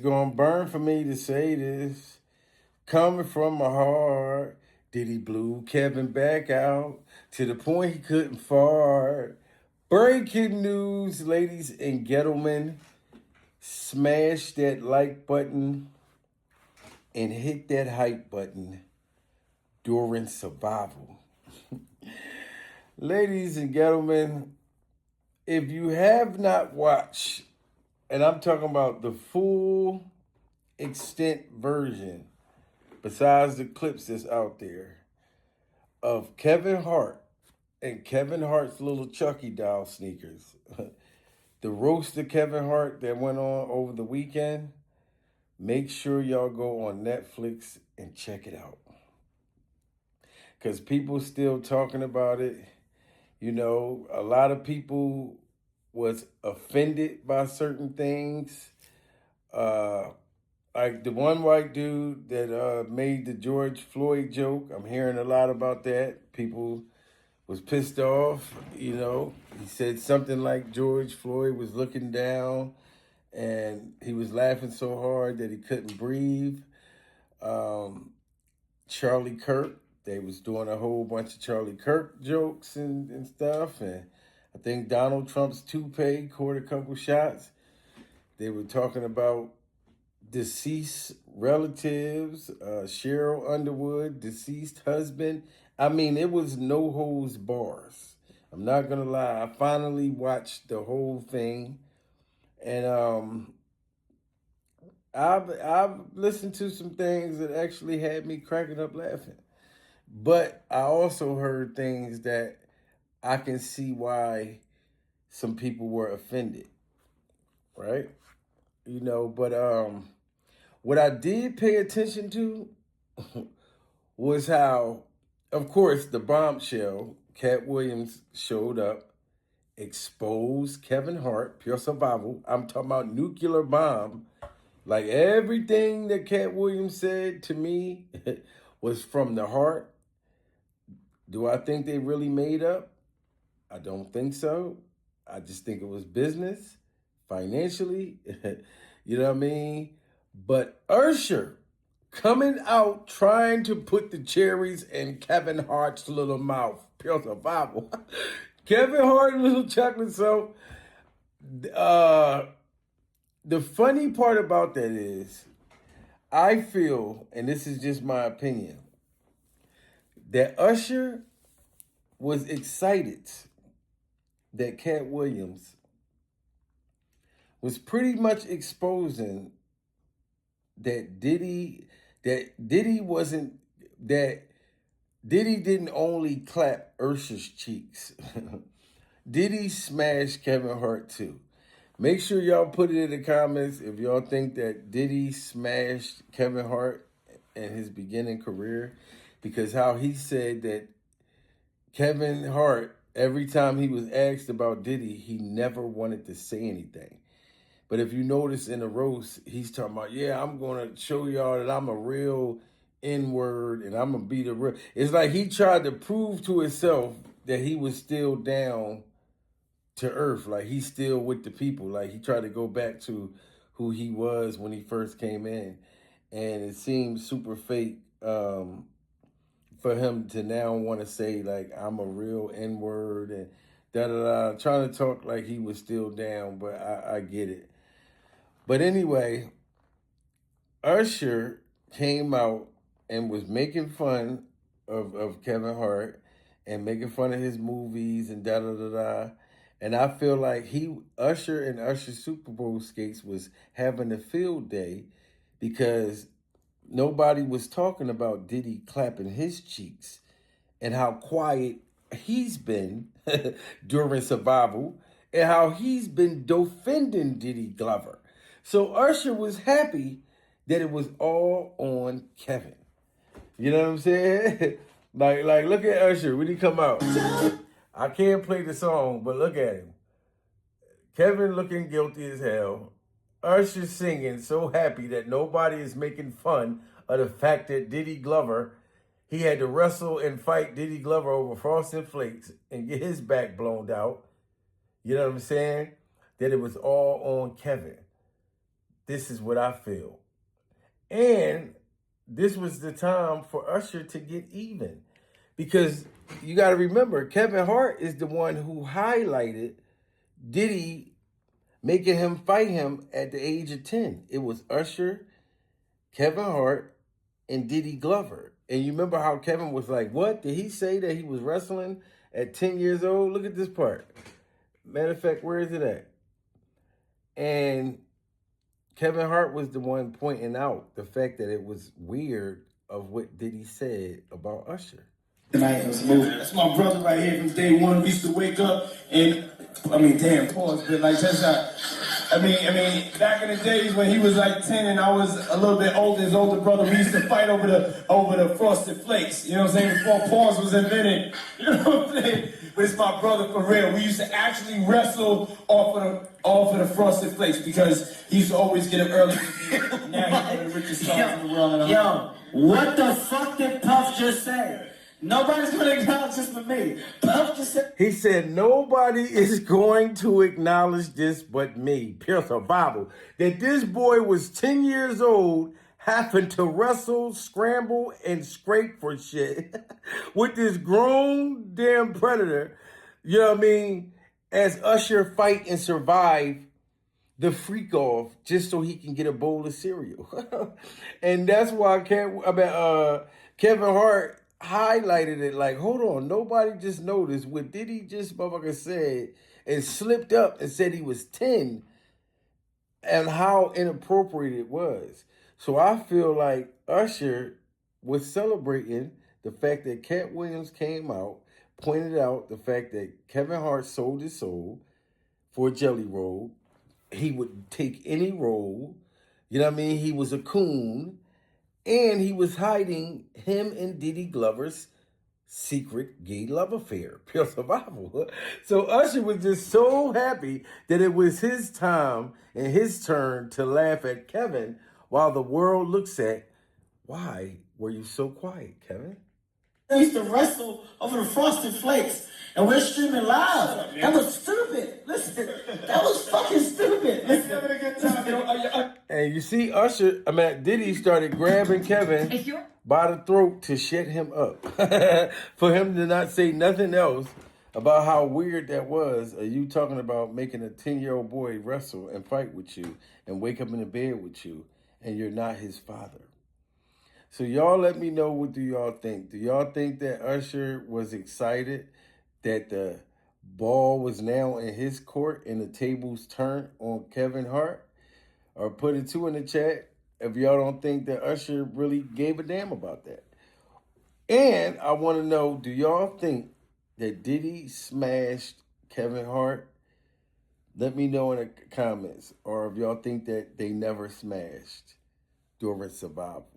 Gonna burn for me to say this. Coming from my heart, Diddy blew Kevin back out to the point he couldn't fart. Breaking news, ladies and gentlemen. Smash that like button and hit that hype button during survival. Ladies and gentlemen, if you have not watched, and I'm talking about the full extent version, besides the clips that's out there, of Kevin Hart and Kevin Hart's little Chucky doll sneakers. The roast of Kevin Hart that went on over the weekend. Make sure y'all go on Netflix and check it out. Because people still talking about it. You know, a lot of people was offended by certain things. Uh, like the one white dude that made the George Floyd joke. I'm hearing a lot about that. People was pissed off. You know, he said something like George Floyd was looking down and he was laughing so hard that he couldn't breathe. Charlie Kirk, they was doing a whole bunch of Charlie Kirk jokes and stuff. And I think Donald Trump's toupee caught a couple shots. They were talking about deceased relatives, Cheryl Underwood, deceased husband. I mean, it was no holds bars. I'm not gonna lie. I finally watched the whole thing, and I've listened to some things that actually had me cracking up laughing. But I also heard things that I can see why some people were offended, right? You know, but what I did pay attention to was how, of course, the bombshell, Katt Williams showed up, exposed Kevin Hart, pure survival. I'm talking about nuclear bomb. Like everything that Katt Williams said to me was from the heart. Do I think they really made up? I don't think so. I just think it was business, financially. You know what I mean? But Usher coming out trying to put the cherries in Kevin Hart's little mouth. Pure survival. Kevin Hart, little chocolate. So, uh, the funny part about that is, I feel, and this is just my opinion, that Usher was excited that Katt Williams was pretty much exposing that Diddy wasn't that Diddy didn't only clap Usher's cheeks. Diddy smashed Kevin Hart too. Make sure y'all put it in the comments if y'all think that Diddy smashed Kevin Hart in his beginning career, because how he said that Kevin Hart, every time he was asked about Diddy, he never wanted to say anything. But if you notice in the roast, he's talking about, yeah, I'm going to show y'all that I'm a real N-word and I'm going to be the real. It's like he tried to prove to himself that he was still down to earth. Like he's still with the people. Like he tried to go back to who he was when he first came in. And it seems super fake for him to now want to say, like, I'm a real N-word and da-da-da. Trying to talk like he was still down, but I get it. But anyway, Usher came out and was making fun of Kevin Hart and making fun of his movies and da da da da. And I feel like Usher and Usher Super Bowl skates was having a field day because nobody was talking about Diddy clapping his cheeks and how quiet he's been during survival and how he's been defending Diddy Glover. So Usher was happy that it was all on Kevin. You know what I'm saying? like look at Usher when he come out. I can't play the song, but look at him. Kevin looking guilty as hell. Usher singing so happy that nobody is making fun of the fact that Diddy Glover, he had to wrestle and fight Diddy Glover over Frosted Flakes and get his back blown out. You know what I'm saying? That it was all on Kevin. this is what I feel. And this was the time for Usher to get even. Because you got to remember, Kevin Hart is the one who highlighted Diddy making him fight him at the age of 10. It was Usher, Kevin Hart, and Diddy Glover. And you remember how Kevin was like, what? Did he say that he was wrestling at 10 years old? Look at this part. Matter of fact, where is it at? And Kevin Hart was the one pointing out the fact that it was weird of what Diddy said about Usher. Tonight was moving. That's my brother right here from day one. We used to wake up and, damn, pause, but like, that's not, back in the days when he was like 10 and I was a little bit older, his older brother, we used to fight over the Frosted Flakes. You know what I'm saying? Before pause was invented. You know what I'm saying? But it's my brother for real. We used to actually wrestle off of the Frosted Flakes because he used to always get up early. Now he's one of the richest stars in the world. Yo, what the fuck did Puff just say? Nobody's going to acknowledge this but me. Puff just said... He said, nobody is going to acknowledge this but me. Pure survival. That this boy was 10 years old, having to wrestle, scramble, and scrape for shit with this grown damn predator, you know what I mean, as Usher fight and survive the freak off just so he can get a bowl of cereal. And that's why Kevin Hart highlighted it like, hold on, nobody just noticed what Diddy just motherfucker said and slipped up and said he was 10 and how inappropriate it was. So I feel like Usher was celebrating the fact that Katt Williams came out, pointed out the fact that Kevin Hart sold his soul for a jelly roll. He would take any role, you know what I mean? He was a coon. And he was hiding him and Diddy Glover's secret gay love affair. Pure survival. So Usher was just so happy that it was his time and his turn to laugh at Kevin while the world looks at, why were you so quiet, Kevin? They used to wrestle over the Frosted Flakes, and we're streaming live. That was stupid. Listen, that was fucking stupid. Listen. And you see Diddy started grabbing Kevin by the throat to shut him up. For him to not say nothing else about how weird that was. Are you talking about making a 10-year-old boy wrestle and fight with you and wake up in the bed with you and you're not his father? So y'all let me know, what do y'all think? Do y'all think that Usher was excited that the ball was now in his court and the tables turned on Kevin Hart? Or put a 2 in the chat if y'all don't think that Usher really gave a damn about that. And I want to know, do y'all think that Diddy smashed Kevin Hart? Let me know in the comments. Or if y'all think that they never smashed during survival.